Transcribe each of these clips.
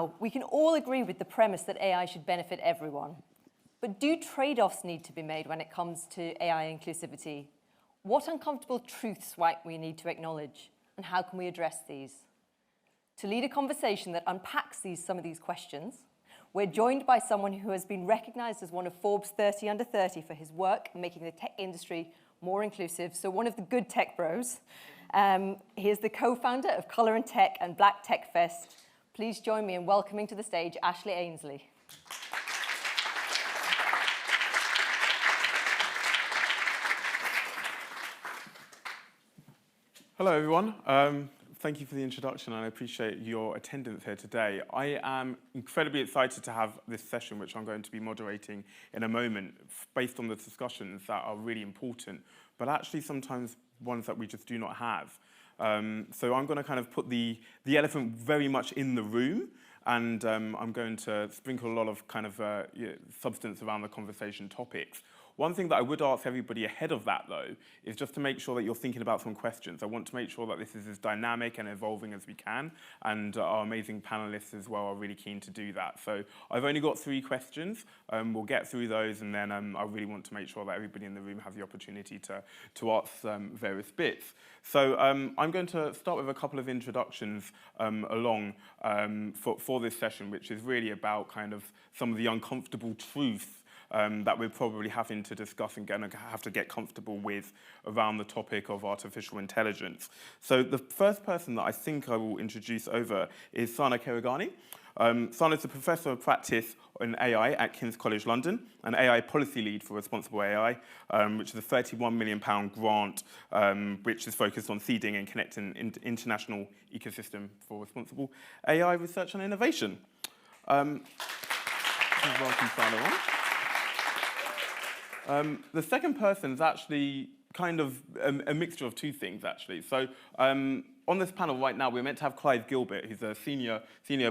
now, we can all agree with the premise that AI should benefit everyone. But do trade-offs need to be made when it comes to AI inclusivity? What uncomfortable truths might we need to acknowledge, and how can we address these? To lead a conversation that unpacks some of these questions, we're joined by someone who has been recognized as one of Forbes 30 under 30 for his work making the tech industry more inclusive, so one of the good tech bros. He is the co-founder of Colorintech and Black Tech Fest. Please join me in welcoming to the stage Ashleigh Ainsley. Hello, everyone. Thank you for the introduction, and I appreciate your attendance here today. I am incredibly excited to have this session, which I'm going to be moderating in a moment, based on the discussions that are really important, but actually sometimes ones that we just do not have. So I'm going to kind of put the elephant very much in the room, and I'm going to sprinkle a lot of kind of substance around the conversation topics. One thing that I would ask everybody ahead of that, though, is just to make sure that you're thinking about some questions. I want to make sure that this is as dynamic and evolving as we can, and our amazing panelists as well are really keen to do that. So I've only got 3 questions. We'll get through those, and then I really want to make sure that everybody in the room has the opportunity to ask various bits. So I'm going to start with a couple of introductions for this session, which is really about kind of some of the uncomfortable truths that we're probably having to discuss and going to have to get comfortable with around the topic of artificial intelligence. So the first person that I think I will introduce over is Sana Khareghani. Sana is a professor of practice in AI at King's College London, an AI policy lead for Responsible AI, which is a £31 million grant, which is focused on seeding and connecting international ecosystem for responsible AI research and innovation. Welcome, Sana. The second person is actually kind of a mixture of 2 things, actually. So on this panel right now, we're meant to have Clive Gilbert, who's a senior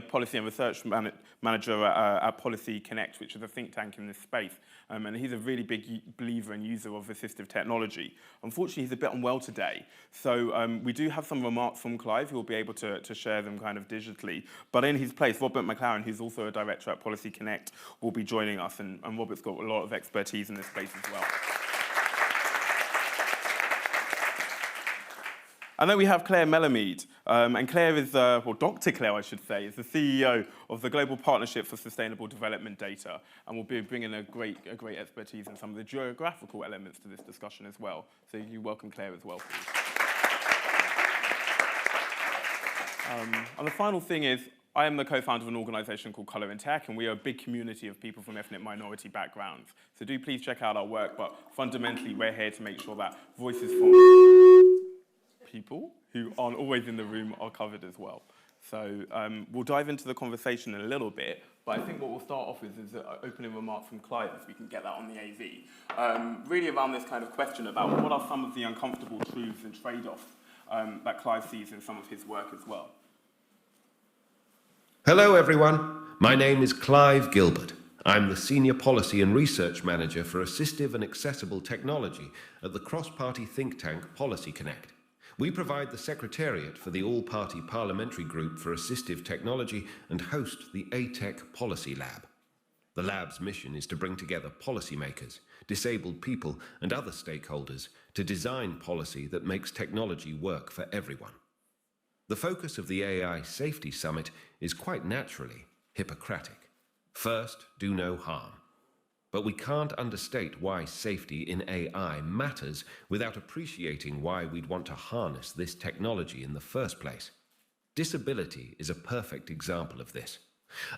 policy and research manager at Policy Connect, which is a think tank in this space. And he's a really big believer and user of assistive technology. Unfortunately, he's a bit unwell today. So we do have some remarks from Clive, who will be able to share them kind of digitally. But in his place, McLaren, who's also a director at Policy Connect, will be joining us. And Robert's got a lot of expertise in this space as well. And then we have Claire Melamed. And Claire is, well, Dr. Claire, I should say, is the CEO of the Global Partnership for Sustainable Development Data, and will be bringing a great expertise in some of the geographical elements to this discussion as well. So you welcome Claire as well, please. And the final thing is, I am the co-founder of an organisation called Colorintech, and we are a big community of people from ethnic minority backgrounds. So do please check out our work, but fundamentally, we're here to make sure that voices from people who aren't always in the room are covered as well. So we'll dive into the conversation in a little bit, but I think what we'll start off with is an opening remark from Clive, if we can get that on the AV. Really around this kind of question about what are some of the uncomfortable truths and trade-offs that Clive sees in some of his work as well. Hello, everyone. My name is Clive Gilbert. I'm the Senior Policy and Research Manager for Assistive and Accessible Technology at the cross-party think tank Policy Connect. We provide the Secretariat for the All-Party Parliamentary Group for Assistive Technology and host the ATEC Policy Lab. The lab's mission is to bring together policymakers, disabled people and other stakeholders to design policy that makes technology work for everyone. The focus of the AI Safety Summit is quite naturally Hippocratic. First, do no harm. But we can't understate why safety in AI matters without appreciating why we'd want to harness this technology in the first place. Disability is a perfect example of this.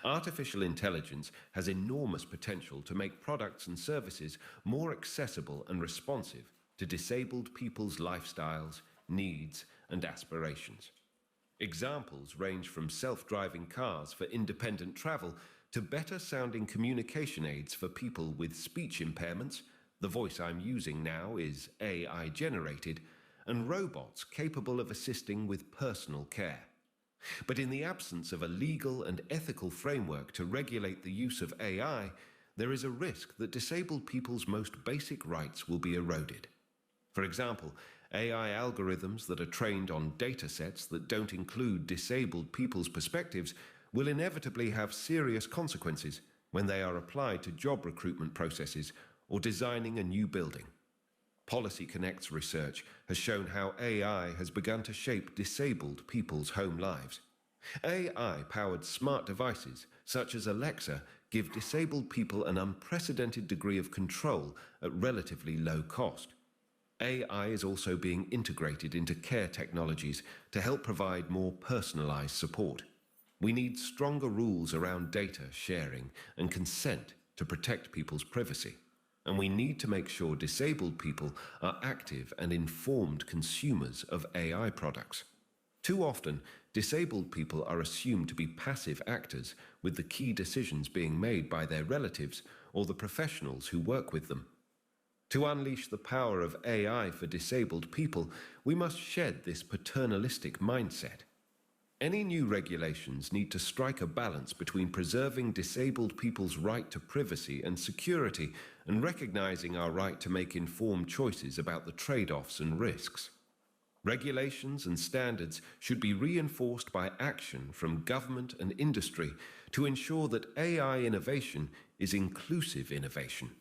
Artificial intelligence has enormous potential to make products and services more accessible and responsive to disabled people's lifestyles, needs, and aspirations. Examples range from self-driving cars for independent travel to better-sounding communication aids for people with speech impairments. The voice I'm using now is AI-generated, and robots capable of assisting with personal care. But in the absence of a legal and ethical framework to regulate the use of AI, there is a risk that disabled people's most basic rights will be eroded. For example, AI algorithms that are trained on data sets that don't include disabled people's perspectives will inevitably have serious consequences when they are applied to job recruitment processes or designing a new building. Policy Connect's research has shown how AI has begun to shape disabled people's home lives. AI-powered smart devices, such as Alexa, give disabled people an unprecedented degree of control at relatively low cost. AI is also being integrated into care technologies to help provide more personalized support. We need stronger rules around data sharing and consent to protect people's privacy. And we need to make sure disabled people are active and informed consumers of AI products. Too often, disabled people are assumed to be passive actors, with the key decisions being made by their relatives or the professionals who work with them. To unleash the power of AI for disabled people, we must shed this paternalistic mindset. Any new regulations need to strike a balance between preserving disabled people's right to privacy and security and recognizing our right to make informed choices about the trade-offs and risks. Regulations and standards should be reinforced by action from government and industry to ensure that AI innovation is inclusive innovation,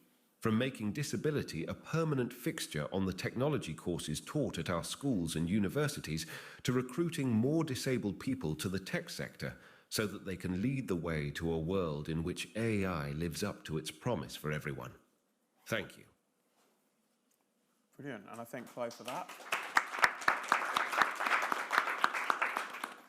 from making disability a permanent fixture on the technology courses taught at our schools and universities to recruiting more disabled people to the tech sector so that they can lead the way to a world in which AI lives up to its promise for everyone. Thank you. Brilliant, and I thank Clive for that.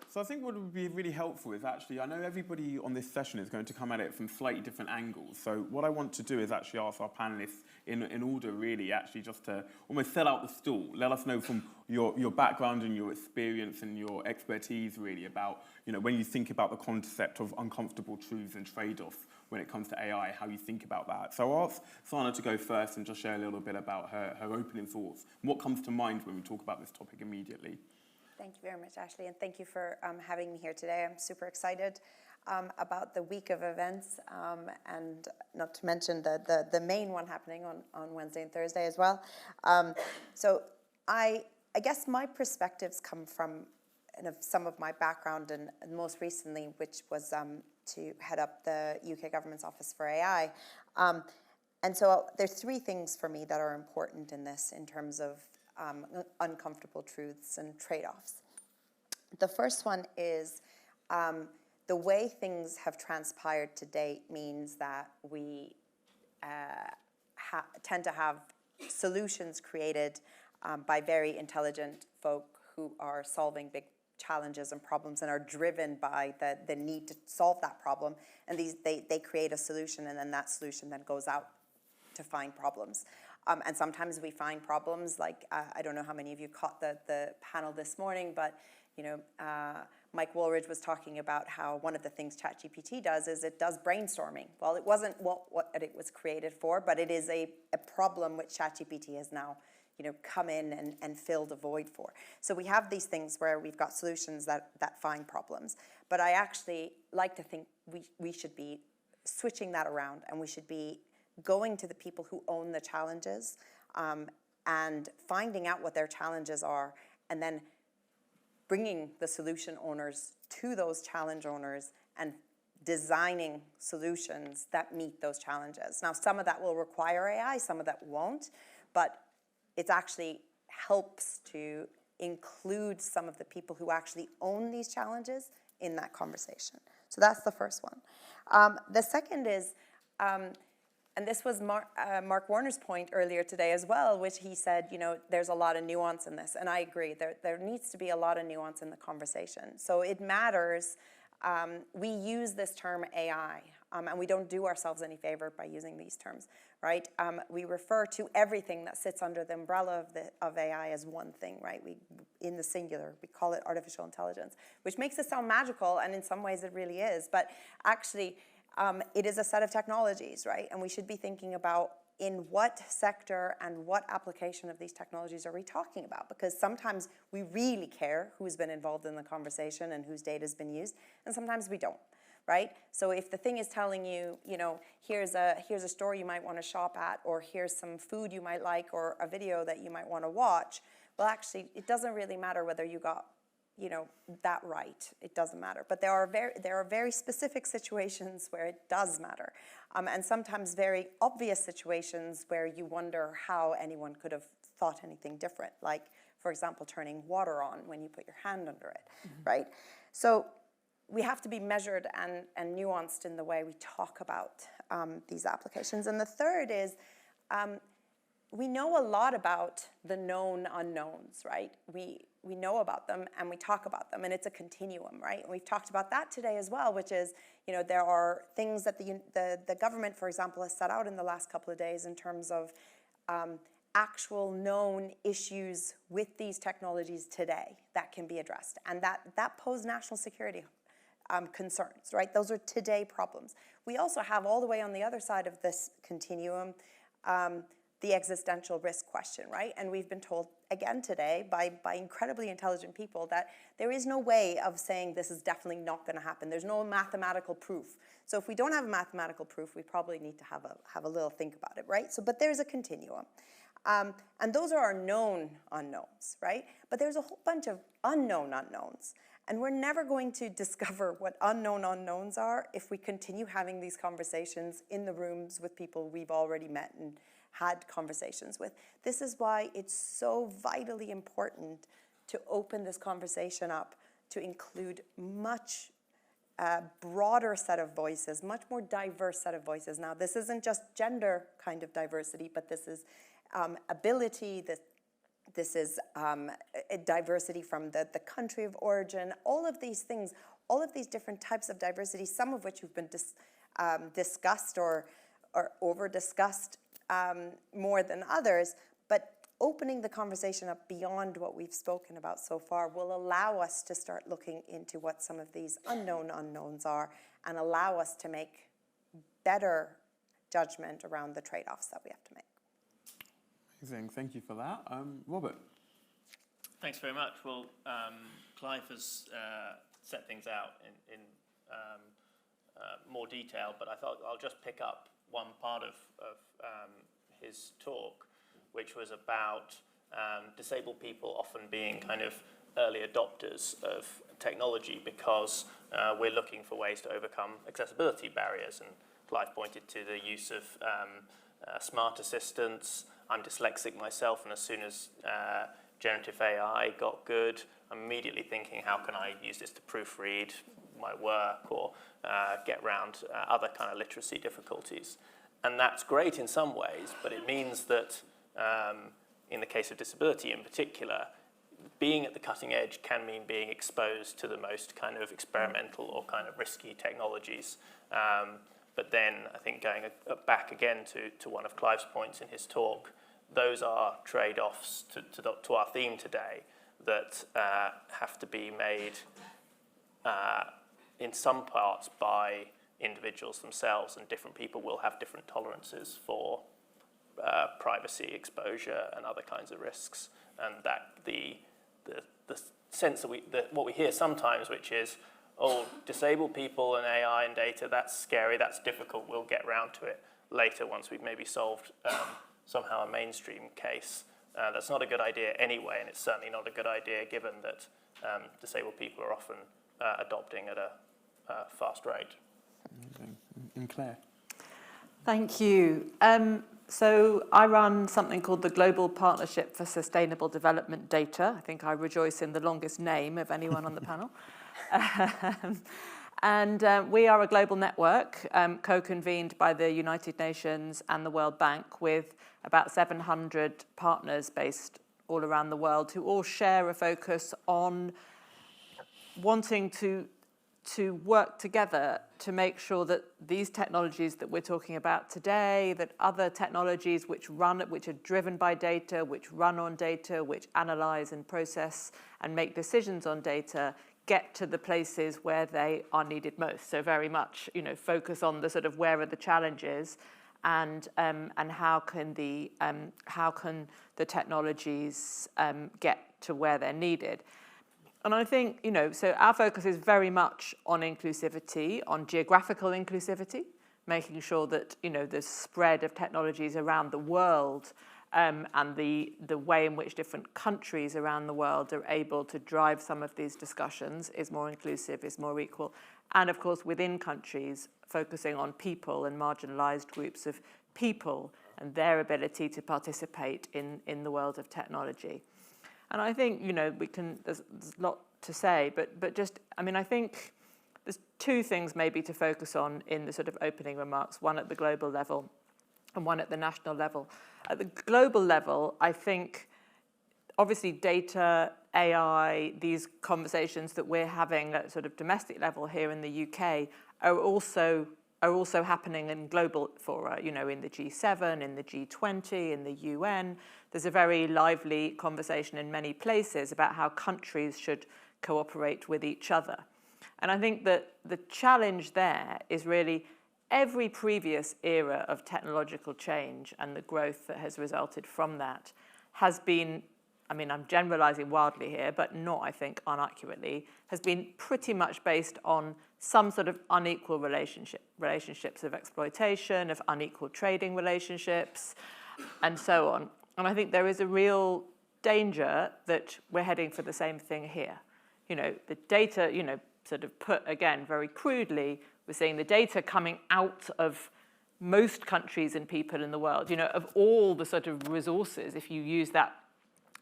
So I think what would be really helpful is actually, I know everybody on this session is going to come at it from slightly different angles. So what I want to do is actually ask our panelists in order really actually just to almost sell out the stall. Let us know from your background and your experience and your expertise really about, when you think about the concept of uncomfortable truths and trade-offs when it comes to AI, how you think about that. So I'll ask Sana to go first and just share a little bit about her opening thoughts. What comes to mind when we talk about this topic immediately? Thank you very much, Ashleigh, and thank you for having me here today. I'm super excited about the week of events, and not to mention the main one happening on Wednesday and Thursday as well. So I guess my perspectives come from some of my background, and most recently, which was to head up the UK government's Office for AI. And so there's three things for me that are important in this in terms of uncomfortable truths and trade-offs. The first one is the way things have transpired to date means that we tend to have solutions created by very intelligent folk who are solving big challenges and problems and are driven by the need to solve that problem. And they create a solution, and then that solution then goes out to find problems. And sometimes we find problems like, I don't know how many of you caught the panel this morning, but Mike Woolridge was talking about how one of the things ChatGPT does is it does brainstorming. Well, it wasn't what it was created for, but it is a problem which ChatGPT has now come in and filled a void for. So we have these things where we've got solutions that find problems. But I actually like to think we should be switching that around, and we should be going to the people who own the challenges and finding out what their challenges are, and then bringing the solution owners to those challenge owners and designing solutions that meet those challenges. Now, some of that will require AI, some of that won't, but it actually helps to include some of the people who actually own these challenges in that conversation. So that's the first one. The second is, and this was Mark Warner's point earlier today as well, which he said, there's a lot of nuance in this. And I agree, there needs to be a lot of nuance in the conversation. So it matters. We use this term AI, and we don't do ourselves any favor by using these terms, right? We refer to everything that sits under the umbrella of AI as one thing, right? In the singular, we call it artificial intelligence, which makes it sound magical, and in some ways it really is. But actually, it is a set of technologies, right? And we should be thinking about in what sector and what application of these technologies are we talking about? Because sometimes we really care who's been involved in the conversation and whose data has been used, and sometimes we don't, right? So if the thing is telling you, here's a store you might want to shop at, or here's some food you might like, or a video that you might want to watch, well, actually, it doesn't really matter whether you got that right. It doesn't matter. But there are very specific situations where it does matter. And sometimes very obvious situations where you wonder how anyone could have thought anything different. Like, for example, turning water on when you put your hand under it, right? So we have to be measured and nuanced in the way we talk about these applications. And the third is, we know a lot about the known unknowns, right? We know about them and we talk about them, and it's a continuum, right? And we've talked about that today as well, which is, there are things that the government, for example, has set out in the last couple of days in terms of actual known issues with these technologies today that can be addressed, and that pose national security concerns, right? Those are today problems. We also have all the way on the other side of this continuum the existential risk question, right? And we've been told again today by incredibly intelligent people that there is no way of saying this is definitely not going to happen. There's no mathematical proof. So if we don't have a mathematical proof, we probably need to have a little think about it, right? So, but there's a continuum. And those are our known unknowns, right? But there's a whole bunch of unknown unknowns. And we're never going to discover what unknown unknowns are if we continue having these conversations in the rooms with people we've already met and had conversations with. This is why it's so vitally important to open this conversation up to include much broader set of voices, much more diverse set of voices. Now, this isn't just gender kind of diversity, but this is ability, this is diversity from the country of origin, all of these things, all of these different types of diversity, some of which have been discussed or over-discussed more than others, but opening the conversation up beyond what we've spoken about so far will allow us to start looking into what some of these unknown unknowns are and allow us to make better judgment around the trade-offs that we have to make. Amazing, thank you for that. Robert? Thanks very much. Well, Clive has set things out in more detail, but I thought I'll just pick up one part of his talk, which was about disabled people often being kind of early adopters of technology because we're looking for ways to overcome accessibility barriers. And Clive pointed to the use of smart assistants. I'm dyslexic myself, and as soon as generative AI got good, I'm immediately thinking, how can I use this to proofread my work or get around other kind of literacy difficulties? And that's great in some ways, but it means that in the case of disability in particular, being at the cutting edge can mean being exposed to the most kind of experimental or kind of risky technologies. But then I think going back again to one of Clive's points in his talk, those are trade-offs to our theme today that have to be made in some parts by individuals themselves, and different people will have different tolerances for privacy, exposure, and other kinds of risks. And that the sense that what we hear sometimes, which is, oh, disabled people and AI and data, that's scary, that's difficult, we'll get round to it later once we've maybe solved somehow a mainstream case. That's not a good idea anyway, and it's certainly not a good idea given that disabled people are often adopting at a fast rate. Amazing. And Claire? Thank you. So I run something called the Global Partnership for Sustainable Development Data. I think I rejoice in the longest name of anyone on the panel. And we are a global network co-convened by the United Nations and the World Bank with about 700 partners based all around the world who all share a focus on wanting to work together to make sure that these technologies that we're talking about today, that other technologies which are driven by data, which run on data, which analyze and process and make decisions on data, get to the places where they are needed most. So very much, focus on the sort of where are the challenges, and how can the technologies get to where they're needed. And I think, so our focus is very much on inclusivity, on geographical inclusivity, making sure that, the spread of technologies around the world and the way in which different countries around the world are able to drive some of these discussions is more inclusive, is more equal. And of course, within countries, focusing on people and marginalised groups of people and their ability to participate in the world of technology. And I think, there's a lot to say, but just, I think there's two things maybe to focus on in the sort of opening remarks, one at the global level and one at the national level. At the global level, I think obviously data, AI, these conversations that we're having at sort of domestic level here in the UK are also happening in global fora, in the G7, in the G20, in the UN. There's a very lively conversation in many places about how countries should cooperate with each other. And I think that the challenge there is really every previous era of technological change and the growth that has resulted from that has been, I'm generalizing wildly here, but not, I think, unaccurately, has been pretty much based on some sort of unequal relationships of exploitation, of unequal trading relationships, and so on. And I think there is a real danger that we're heading for the same thing here. The data, sort of put again very crudely, we're seeing the data coming out of most countries and people in the world, of all the sort of resources, if you use that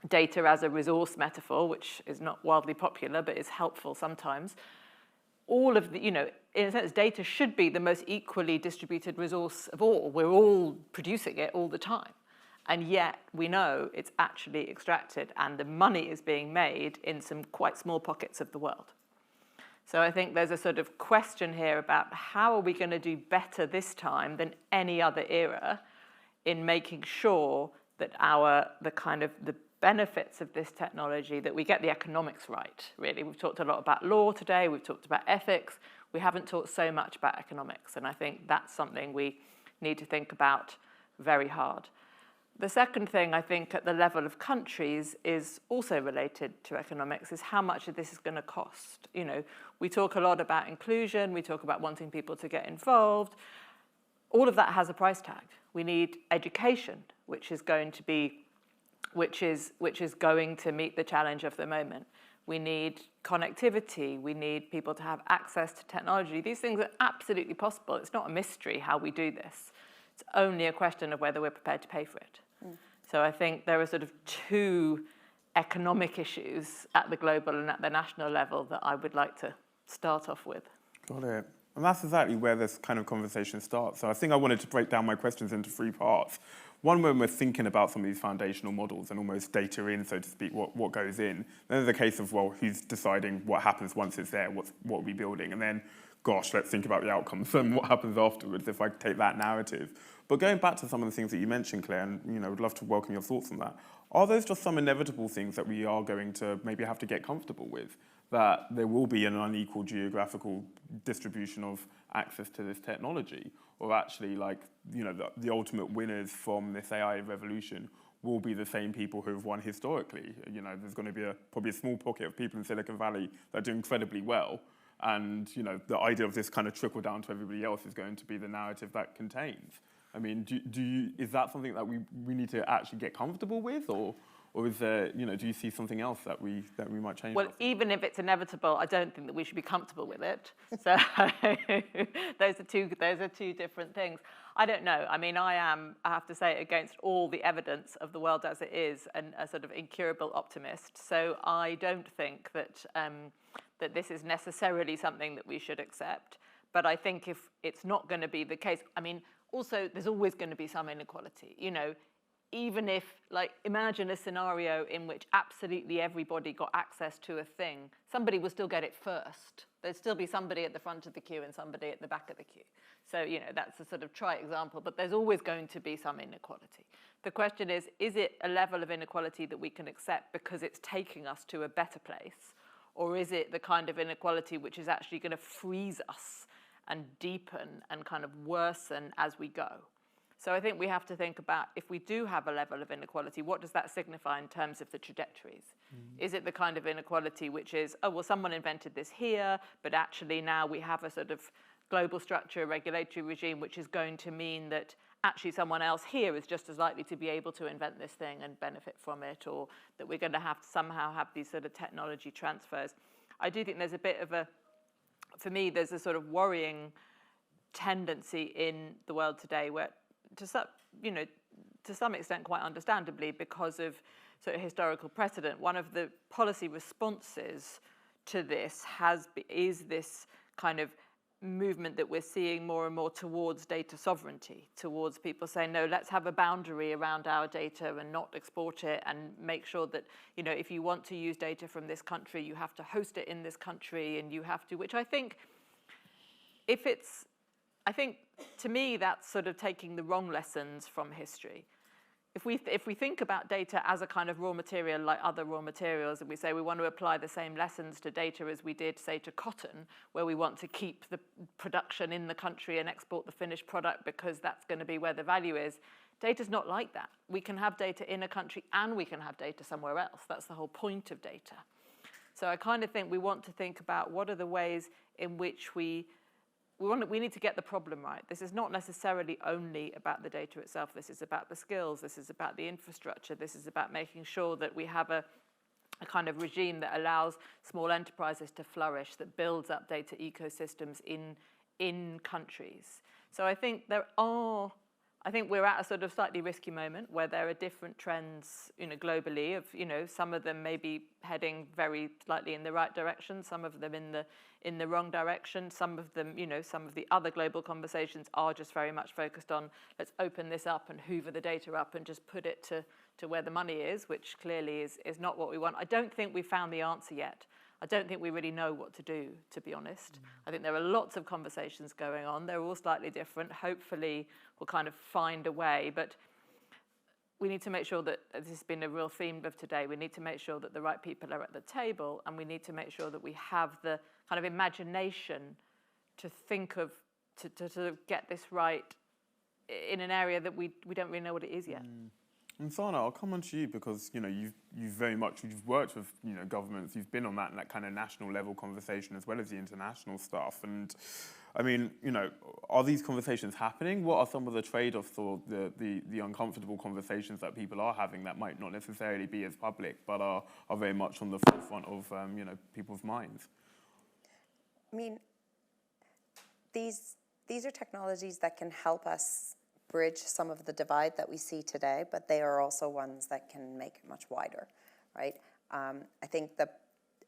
data as a resource metaphor, which is not wildly popular, but is helpful sometimes. All of the, in a sense, data should be the most equally distributed resource of all. We're all producing it all the time. And yet we know it's actually extracted and the money is being made in some quite small pockets of the world. So I think there's a sort of question here about how are we going to do better this time than any other era in making sure that the benefits of this technology, that we get the economics right, really. We've talked a lot about law today, we've talked about ethics, we haven't talked so much about economics, and I think that's something we need to think about very hard. The second thing, I think, at the level of countries is also related to economics, is how much of this is going to cost. We talk a lot about inclusion, we talk about wanting people to get involved. All of that has a price tag. We need education, which is going to meet the challenge of the moment. We need connectivity. We need people to have access to technology. These things are absolutely possible. It's not a mystery how we do this. It's only a question of whether we're prepared to pay for it. So I think there are sort of two economic issues at the global and at the national level that I would like to start off with. Got it. And that's exactly where this kind of conversation starts. So I think I wanted to break down my questions into three parts. One, when we're thinking about some of these foundational models and almost data in, so to speak, what goes in. Then there's a case of, well, who's deciding what happens once it's there, what are we building? And then, gosh, let's think about the outcomes and what happens afterwards if I take that narrative. But going back to some of the things that you mentioned, Claire, and would love to welcome your thoughts on that. Are those just some inevitable things that we are going to maybe have to get comfortable with? That there will be an unequal geographical distribution of access to this technology, or actually, the ultimate winners from this AI revolution will be the same people who have won historically. There's going to be probably a small pocket of people in Silicon Valley that do incredibly well, and the idea of this kind of trickle down to everybody else is going to be the narrative that contains. Is that something that we need to actually get comfortable with, or is there, do you see something else that we might change? Well, even if it's inevitable, I don't think that we should be comfortable with it. So those are two different things. I don't know. I have to say, against all the evidence of the world as it is, a sort of incurable optimist. So I don't think that that this is necessarily something that we should accept. But I think if it's not going to be the case, also there's always going to be some inequality. Even if, imagine a scenario in which absolutely everybody got access to a thing, somebody will still get it first. There'd still be somebody at the front of the queue and somebody at the back of the queue. So, that's a sort of trite example, but there's always going to be some inequality. The question is it a level of inequality that we can accept because it's taking us to a better place? Or is it the kind of inequality which is actually going to freeze us and deepen and kind of worsen as we go? So I think we have to think about, if we do have a level of inequality, what does that signify in terms of the trajectories? Is it the kind of inequality which is, someone invented this here, but actually now we have a sort of global structure, regulatory regime, which is going to mean that actually someone else here is just as likely to be able to invent this thing and benefit from it, or that we're going to have to somehow have these sort of technology transfers. I do think there's a bit of for me, there's a sort of worrying tendency in the world today where, to some extent, quite understandably, because of sort of historical precedent, one of the policy responses to this is this kind of movement that we're seeing more and more towards data sovereignty, towards people saying, no, let's have a boundary around our data and not export it, and make sure that, if you want to use data from this country, you have to host it in this country, and you have to, which I think, to me, that's sort of taking the wrong lessons from history. If we think about data as a kind of raw material like other raw materials, and we say we want to apply the same lessons to data as we did, say, to cotton, where we want to keep the production in the country and export the finished product because that's going to be where the value is, data's not like that. We can have data in a country and we can have data somewhere else. That's the whole point of data. So I kind of think we want to think about what are the ways in which we need to get the problem right. This is not necessarily only about the data itself. This is about the skills. This is about the infrastructure. This is about making sure that we have a kind of regime that allows small enterprises to flourish, that builds up data ecosystems in countries. So I think we're at a sort of slightly risky moment where there are different trends, globally of, some of them may be heading very slightly in the right direction, some of them in the wrong direction, some of them, some of the other global conversations are just very much focused on, let's open this up and hoover the data up and just put it to where the money is, which clearly is not what we want. I don't think we've found the answer yet. I don't think we really know what to do, to be honest. I think there are lots of conversations going on. They're all slightly different. Hopefully, we'll kind of find a way. But we need to make sure that, this has been a real theme of today, we need to make sure that the right people are at the table, and we need to make sure that we have the kind of imagination to think of, to sort of get this right in an area that we don't really know what it is yet. And Sana, I'll come on to you because you've worked with governments. You've been on that kind of national level conversation as well as the international stuff. And I mean, are these conversations happening? What are some of the trade-offs or the uncomfortable conversations that people are having that might not necessarily be as public, but are very much on the forefront of people's minds? I mean, these are technologies that can help us bridge some of the divide that we see today, but they are also ones that can make it much wider, right? I think that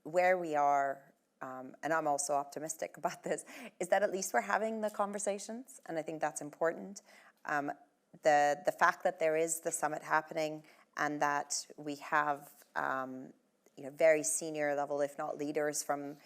where we are, and I'm also optimistic about this, is that at least we're having the conversations, and I think that's important. The fact that there is the summit happening and that we have very senior level, if not leaders from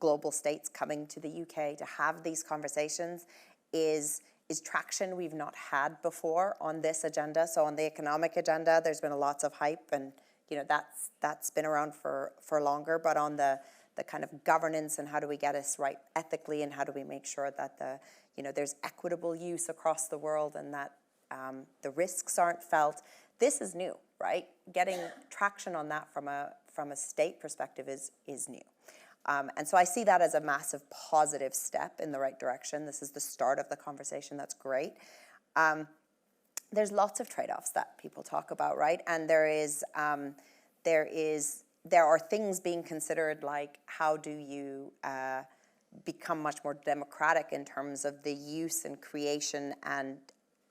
global states coming to the UK to have these conversations is traction we've not had before on this agenda. So on the economic agenda, there's been lots of hype, and that's been around for longer. But on the kind of governance and how do we get us right ethically, and how do we make sure that there's equitable use across the world, and that the risks aren't felt. This is new, right? Getting traction on that from a state perspective is new. And so I see that as a massive positive step in the right direction. This is the start of the conversation. That's great. There's lots of trade-offs that people talk about, right? And there are things being considered, like how do you become much more democratic in terms of the use and creation and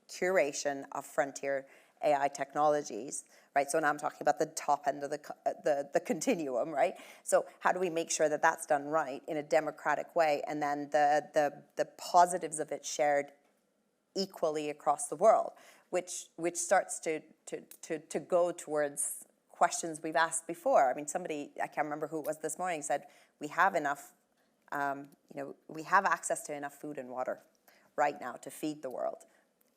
curation of frontier AI technologies, right? So now I'm talking about the top end of the continuum, right? So how do we make sure that that's done right in a democratic way, and then the positives of it shared equally across the world, which starts to go towards questions we've asked before. I mean, somebody, I can't remember who it was this morning, said we have enough, we have access to enough food and water right now to feed the world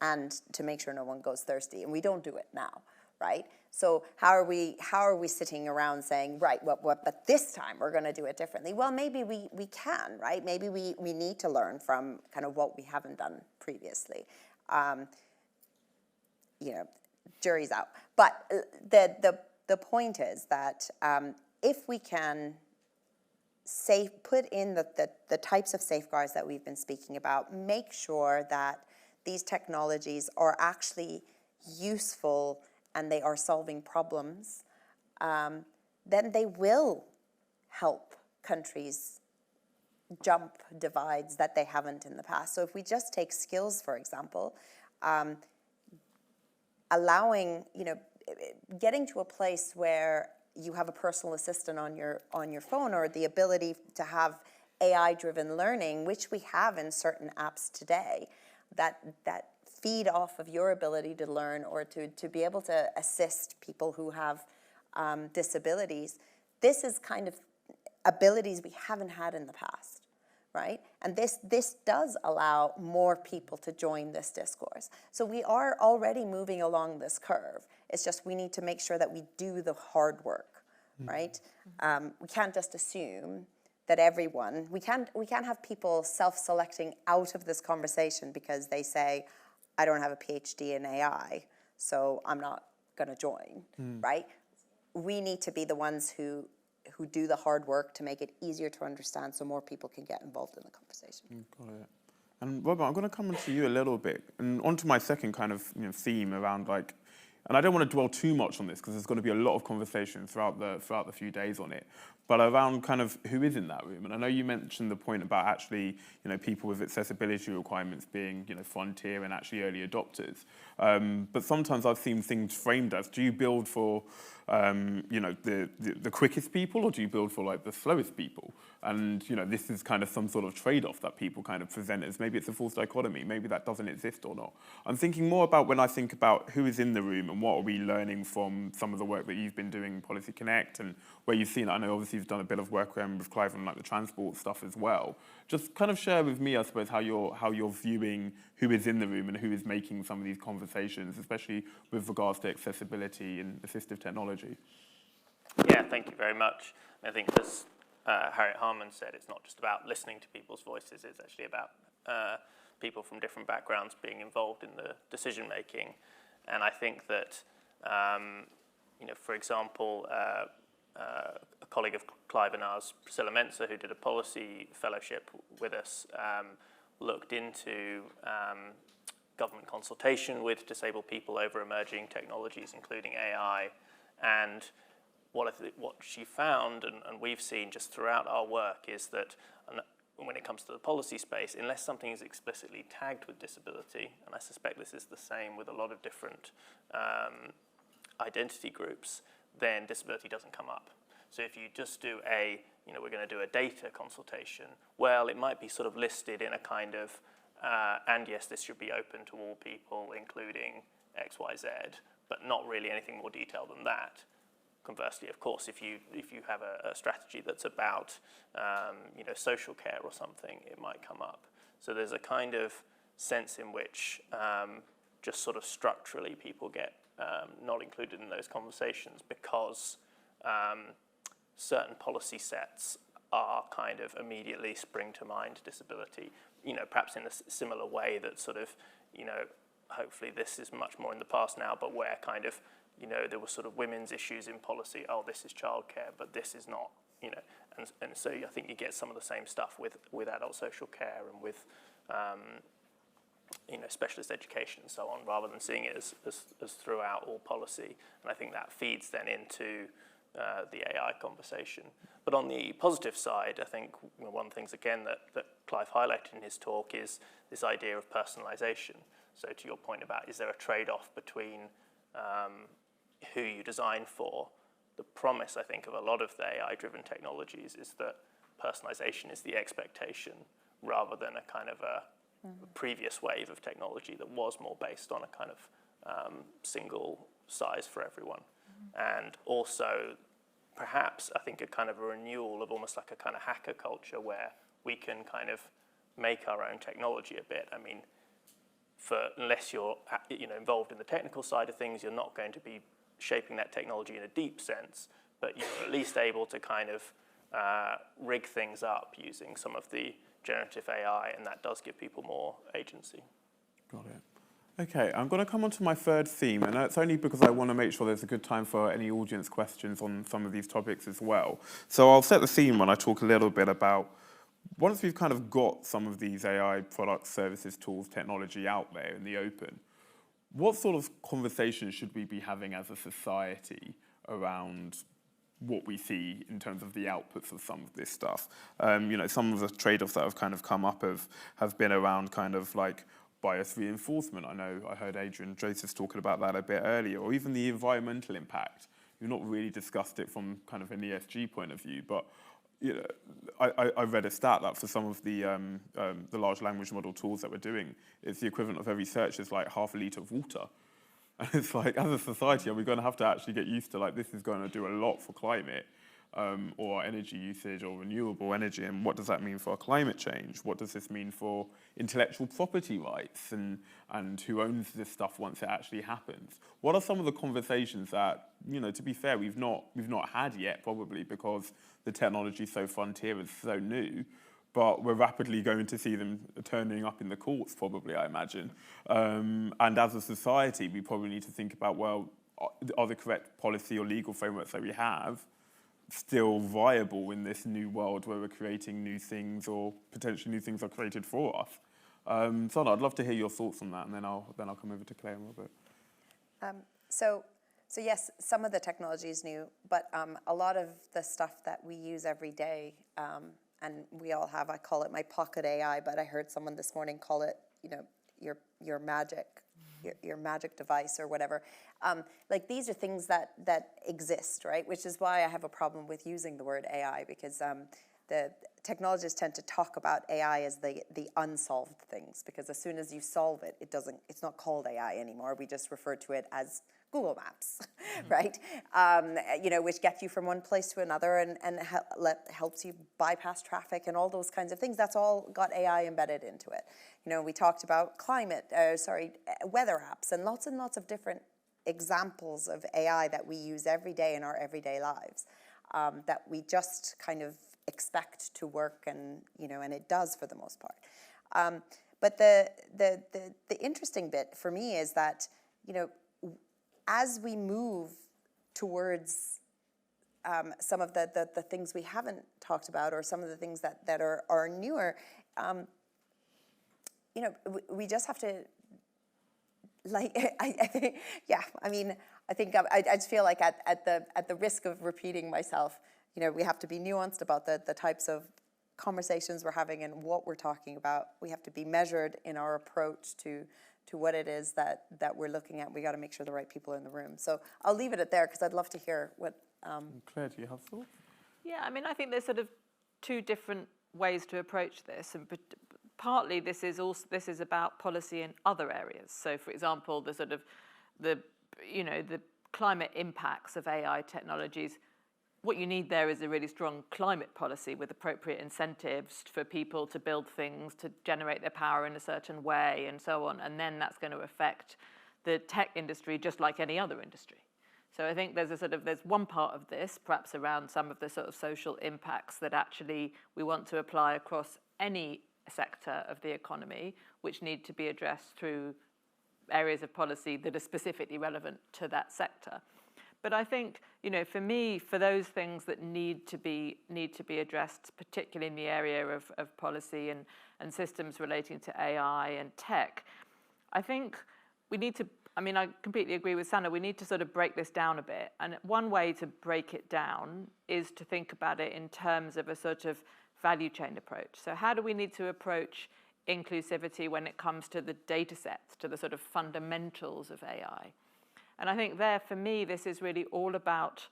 and to make sure no one goes thirsty, and we don't do it now, right? So how are we sitting around saying, right, but this time we're going to do it differently? Well, maybe we can, right? Maybe we need to learn from kind of what we haven't done previously. Jury's out. But the point is that if we can put in the types of safeguards that we've been speaking about, make sure that these technologies are actually useful and they are solving problems, then they will help countries jump divides that they haven't in the past. So if we just take skills, for example, allowing, getting to a place where you have a personal assistant on your phone, or the ability to have AI-driven learning, which we have in certain apps today, that feed off of your ability to learn, or to be able to assist people who have disabilities. This is kind of abilities we haven't had in the past, right? And this does allow more people to join this discourse. So we are already moving along this curve. It's just we need to make sure that we do the hard work, right? We can't just assume that everyone, we can't have people self-selecting out of this conversation because they say, I don't have a PhD in AI, so I'm not gonna join, right? We need to be the ones who do the hard work to make it easier to understand so more people can get involved in the conversation. Got it. And Robert, I'm going to come to you a little bit, and onto my second kind of theme around like, and I don't want to dwell too much on this because there's going to be a lot of conversation throughout the few days on it, but around kind of who is in that room. And I know you mentioned the point about actually, people with accessibility requirements being, frontier and actually early adopters. But sometimes I've seen things framed as, do you build for, the quickest people, or do you build for like the slowest people? And, this is kind of some sort of trade-off that people kind of present as maybe it's a false dichotomy, maybe that doesn't exist or not. I'm thinking more about when I think about who is in the room and what are we learning from some of the work that you've been doing in Policy Connect, and where you've seen, I know obviously you've done a bit of work with Clive on like the transport stuff as well. Just kind of share with me, I suppose, how you're viewing who is in the room and who is making some of these conversations, especially with regards to accessibility and assistive technology. Yeah, thank you very much. I think as Harriet Harman said, it's not just about listening to people's voices, it's actually about people from different backgrounds being involved in the decision making. And I think that, for example, a colleague of Clive and ours, Priscilla Menzer, who did a policy fellowship with us, looked into government consultation with disabled people over emerging technologies, including AI. And what she found, and we've seen just throughout our work, is that when it comes to the policy space, unless something is explicitly tagged with disability, and I suspect this is the same with a lot of different identity groups, then disability doesn't come up. So if you just do we're going to do a data consultation, well, it might be sort of listed in a kind of, and yes, this should be open to all people, including X, Y, Z, but not really anything more detailed than that. Conversely, of course, if you have a strategy that's about social care or something, it might come up. So there's a kind of sense in which just sort of structurally people get not included in those conversations because certain policy sets are kind of immediately spring to mind disability. Perhaps in a similar way that sort of hopefully this is much more in the past now, but where kind of there were sort of women's issues in policy. Oh, this is childcare, but this is not, and so I think you get some of the same stuff with adult social care and with, specialist education and so on, rather than seeing it as throughout all policy. And I think that feeds then into the AI conversation. But on the positive side, I think one of the things, again, that Clive highlighted in his talk is this idea of personalisation. So to your point about, is there a trade-off between who you design for? The promise, I think, of a lot of the AI-driven technologies is that personalization is the expectation rather than a kind of a previous wave of technology that was more based on a kind of single size for everyone. And also, perhaps, I think a kind of a renewal of almost like a kind of hacker culture where we can kind of make our own technology a bit. I mean, unless you're involved in the technical side of things, you're not going to be shaping that technology in a deep sense, but you're at least able to kind of rig things up using some of the generative AI, and that does give people more agency. Got it. Okay, I'm going to come on to my third theme, and it's only because I want to make sure there's a good time for any audience questions on some of these topics as well. So I'll set the theme when I talk a little bit about, once we've kind of got some of these AI products, services, tools, technology out there in the open, what sort of conversations should we be having as a society around what we see in terms of the outputs of some of this stuff? Some of the trade-offs that have kind of come up have been around kind of like bias reinforcement. I heard Adrian Joseph talking about that a bit earlier, or even the environmental impact. You've not really discussed it from kind of an ESG point of view, but I read a stat that for some of the large language model tools that we're doing, it's the equivalent of every search is like half a litre of water. And it's like, as a society, are we going to have to actually get used to, like, this is going to do a lot for climate, or energy usage or renewable energy, and what does that mean for climate change? What does this mean for intellectual property rights and who owns this stuff once it actually happens? What are some of the conversations that, to be fair, we've not had yet, probably because the technology is so frontier, is so new, but we're rapidly going to see them turning up in the courts, probably, I imagine. And as a society, we probably need to think about, well, are the correct policy or legal frameworks that we have still viable in this new world where we're creating new things, or potentially new things are created for us? Sana, I'd love to hear your thoughts on that, and then I'll come over to Claire and Robert. So yes, some of the technology is new, but a lot of the stuff that we use every day, and we all have, I call it my pocket AI, but I heard someone this morning call it, your magic, your magic device or whatever. Like, these are things that exist, right? Which is why I have a problem with using the word AI, because the technologists tend to talk about AI as the unsolved things, because as soon as you solve it, it's not called AI anymore. We just refer to it as Google Maps, right? Which gets you from one place to another and helps you bypass traffic and all those kinds of things. That's all got AI embedded into it. We talked about weather apps, and lots of different examples of AI that we use every day in our everyday lives, that we just kind of expect to work, and it does for the most part. But the interesting bit for me is that, as we move towards some of the things we haven't talked about, or some of the things that are newer, we just have to, I just feel like at the risk of repeating myself, we have to be nuanced about the types of conversations we're having and what we're talking about. We have to be measured in our approach to what it is that we're looking at. We got to make sure the right people are in the room. So I'll leave it at there, because I'd love to hear what... Claire, do you have thoughts? Yeah, I think there's sort of two different ways to approach this, and partly this is about policy in other areas. So, for example, the climate impacts of AI technologies. What you need there is a really strong climate policy with appropriate incentives for people to build things, to generate their power in a certain way, and so on. And then that's going to affect the tech industry just like any other industry. So I think there's one part of this, perhaps around some of the sort of social impacts that actually we want to apply across any sector of the economy, which need to be addressed through areas of policy that are specifically relevant to that sector. But I think, for me, for those things that need to be addressed, particularly in the area of policy and systems relating to AI and tech, I think we need to, I completely agree with Sana, we need to sort of break this down a bit. And one way to break it down is to think about it in terms of a sort of value chain approach. So how do we need to approach inclusivity when it comes to the data sets, to the sort of fundamentals of AI? And I think there, for me, this is all about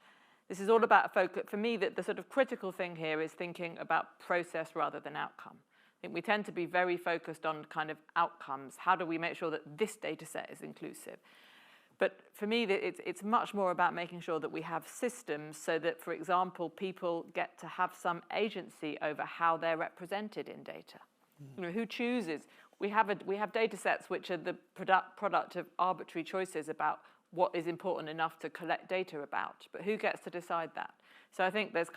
a focus. For me, the sort of critical thing here is thinking about process rather than outcome. I think we tend to be very focused on kind of outcomes. How do we make sure that this data set is inclusive? But for me, it's much more about making sure that we have systems so that, for example, people get to have some agency over how they're represented in data. Who chooses? We have data sets which are the product of arbitrary choices about what is important enough to collect data about, but who gets to decide that? So I think there's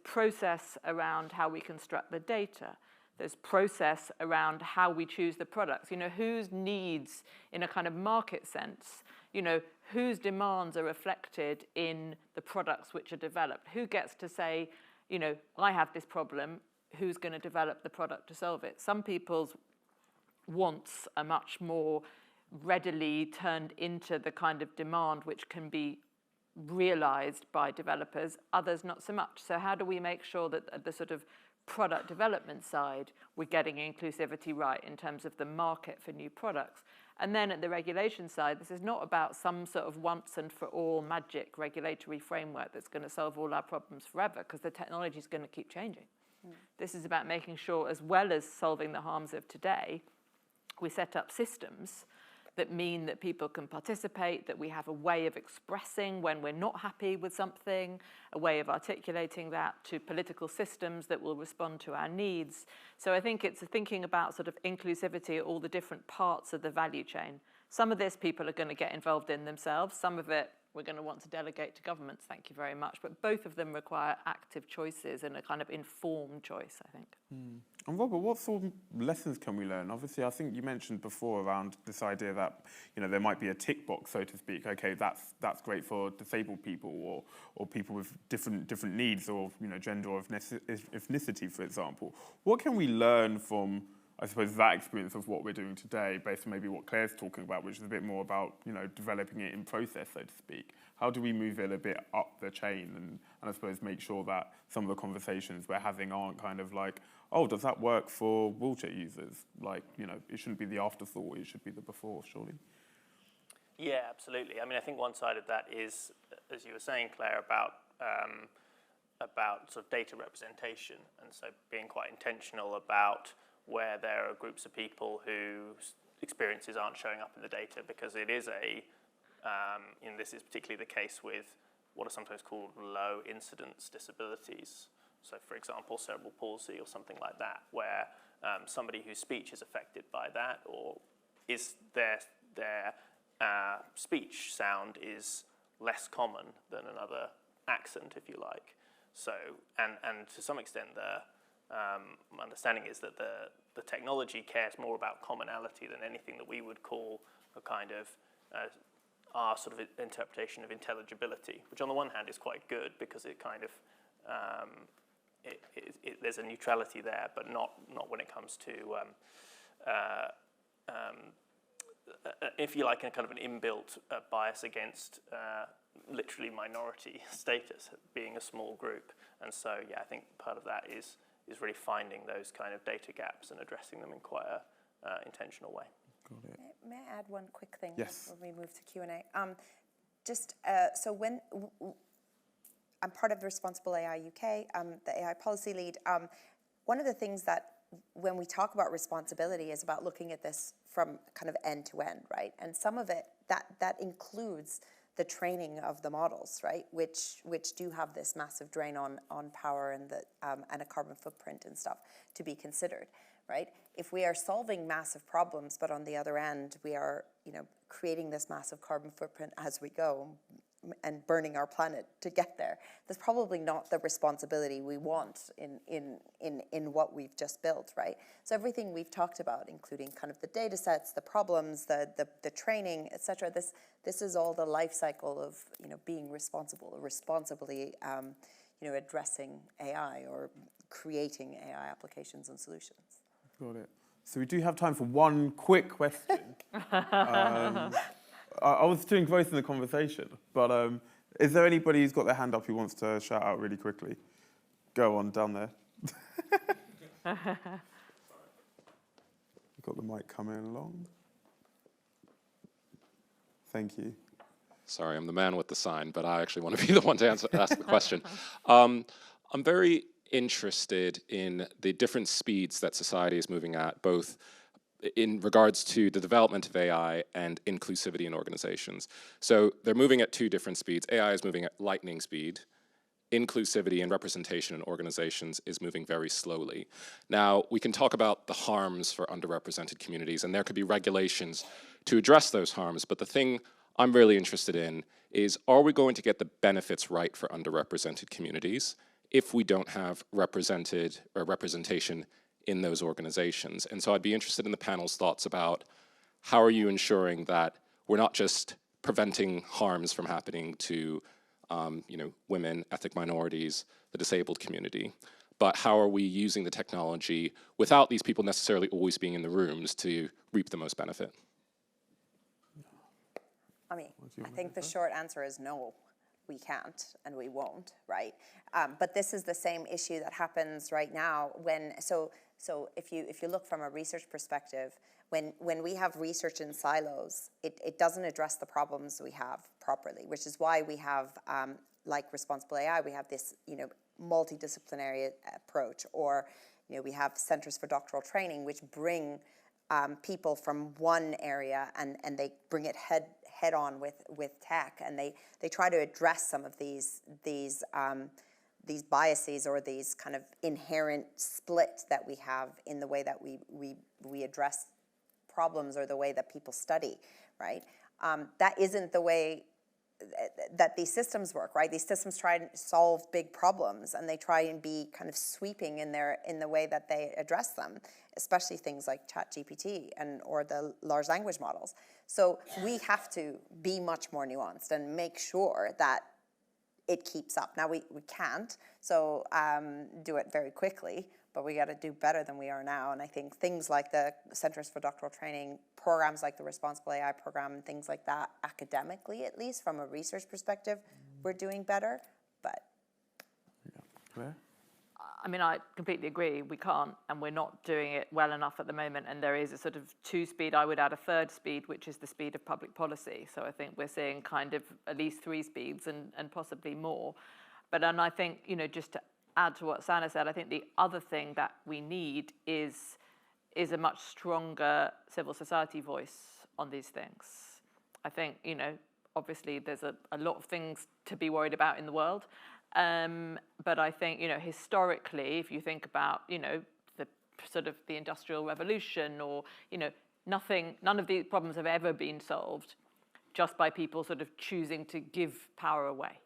process around how we construct the data. there's process around how we choose the products. You know, whose needs in a kind of market sense, you know, whose demands are reflected in the products which are developed? Who gets to say, you know, I have this problem, who's going to develop the product to solve it? Some people's wants are much more readily turned into the kind of demand which can be realized by developers, others not so much. So how do we make sure that at the sort of product development side, we're getting inclusivity right in terms of the market for new products? And then at the regulation side, this is not about some sort of once and for all magic regulatory framework that's going to solve all our problems forever, because the technology is going to keep changing. This is about making sure, as well as solving the harms of today, we set up systems that mean that people can participate, that we have a way of expressing when we're not happy with something, a way of articulating that to political systems that will respond to our needs. So I think it's thinking about sort of inclusivity at all the different parts of the value chain. Some of this people are going to get involved in themselves. Some of it we're going to want to delegate to governments, thank you very much. But both of them require active choices and a kind of informed choice, I think. And Robert, what sort of lessons can we learn? Obviously, I think you mentioned before around this idea that, you know, there might be a tick box, so to speak. Okay, that's great for disabled people or people with different needs, or, you know, gender or ethnicity, for example. What can we learn from, I suppose, that experience of what we're doing today, based on maybe what Claire's talking about, which is a bit more about, you know, developing it in process, so to speak? How do we move it a bit up the chain and I suppose make sure that some of the conversations we're having aren't kind of like, oh, does that work for wheelchair users? Like, you know, it shouldn't be the afterthought, it should be the before, surely. Yeah, absolutely. I mean, I think one side of that is, as you were saying, Claire, about sort of data representation, and so being quite intentional about where there are groups of people whose experiences aren't showing up in the data, because it is and this is particularly the case with what are sometimes called low incidence disabilities. So, for example, cerebral palsy or something like that, where somebody whose speech is affected by that, or is their speech sound is less common than another accent, if you like. So, and to some extent, my understanding is that the technology cares more about commonality than anything that we would call a kind of our sort of interpretation of intelligibility, which on the one hand is quite good because it kind of there's a neutrality there, but not when it comes to if you like, a kind of an inbuilt bias against literally minority status, being a small group. And so, yeah, I think part of that is really finding those kind of data gaps and addressing them in quite a intentional way. Got it. May I add one quick thing Yes. when we move to Q&A? So when I'm part of Responsible AI UK, the AI policy lead. One of the things that when we talk about responsibility is about looking at this from kind of end to end, right? And some of it, that includes the training of the models, right? Which do have this massive drain on power and a carbon footprint and stuff to be considered, right? If we are solving massive problems, but on the other end, we are, creating this massive carbon footprint as we go and burning our planet to get there, that's probably not the responsibility we want in what we've just built, right? So everything we've talked about, including kind of the data sets, the problems, the training, et cetera, this is all the life cycle of, being responsible, responsibly, addressing AI or creating AI applications and solutions. Got it. So we do have time for one quick question. I was doing both in the conversation, but is there anybody who's got their hand up who wants to shout out really quickly? Go on, down there. You've got the mic coming along. Thank you. Sorry, I'm the man with the sign, but I actually want to be the one to ask the question. I'm very interested in the different speeds that society is moving at, both in regards to the development of AI and inclusivity in organizations. So they're moving at two different speeds. AI is moving at lightning speed. Inclusivity and representation in organizations is moving very slowly. Now, we can talk about the harms for underrepresented communities, and there could be regulations to address those harms, but the thing I'm really interested in is, are we going to get the benefits right for underrepresented communities if we don't have representation in those organizations. And so I'd be interested in the panel's thoughts about how are you ensuring that we're not just preventing harms from happening to women, ethnic minorities, the disabled community, but how are we using the technology without these people necessarily always being in the rooms to reap the most benefit? I mean, I think the short answer is no, we can't and we won't, right? But this is the same issue that happens right now when, so if you look from a research perspective, when we have research in silos, it doesn't address the problems we have properly, which is why we have, like responsible AI, we have this, multidisciplinary approach, or, we have centers for doctoral training, which bring people from one area and they bring it head on with tech, and they try to address some of these biases or these kind of inherent split that we have in the way that we address problems or the way that people study, right? That isn't the way that these systems work, right? These systems try and solve big problems, and they try and be kind of sweeping in the way that they address them, especially things like ChatGPT or the large language models. So we have to be much more nuanced and make sure that it keeps up. Now we can't, so do it very quickly, but we got to do better than we are now. And I think things like the Centers for Doctoral Training, programs like the Responsible AI program, and things like that, academically at least, from a research perspective, we're doing better. But Claire? I mean, I completely agree. We can't, and we're not doing it well enough at the moment. And there is a sort of two-speed. I would add a third speed, which is the speed of public policy. So I think we're seeing kind of at least 3 speeds and possibly more. But I think, just to add to what Sana said, I think the other thing that we need is a much stronger civil society voice on these things. I think, obviously there's a lot of things to be worried about in the world. But I think, historically, if you think about, the sort of the Industrial Revolution or, none of these problems have ever been solved just by people sort of choosing to give power away.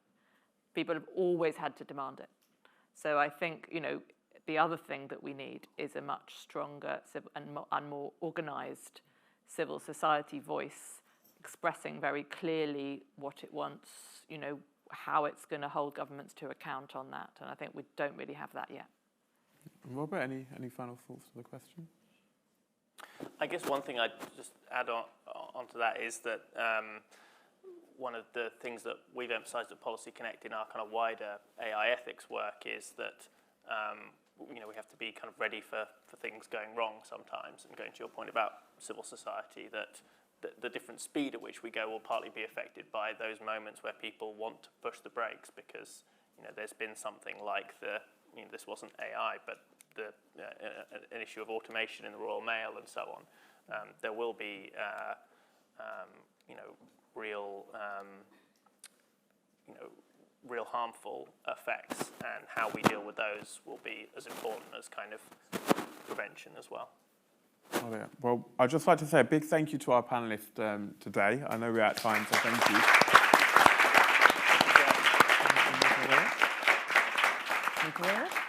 People have always had to demand it. So I think, the other thing that we need is a much stronger and more organized civil society voice expressing very clearly what it wants, how it's going to hold governments to account on that. And I think we don't really have that yet. Robert, any final thoughts to the question? I guess one thing I'd just add onto that is that one of the things that we've emphasised at Policy Connect in our kind of wider AI ethics work is that we have to be kind of ready for things going wrong sometimes. And going to your point about civil society, that the different speed at which we go will partly be affected by those moments where people want to push the brakes because there's been something like this wasn't AI, but an issue of automation in the Royal Mail and so on. There will be real harmful effects, and how we deal with those will be as important as kind of prevention as well. Oh, yeah. Well, I'd just like to say a big thank you to our panellists today. I know we're at time, so thank you. Thank you very much.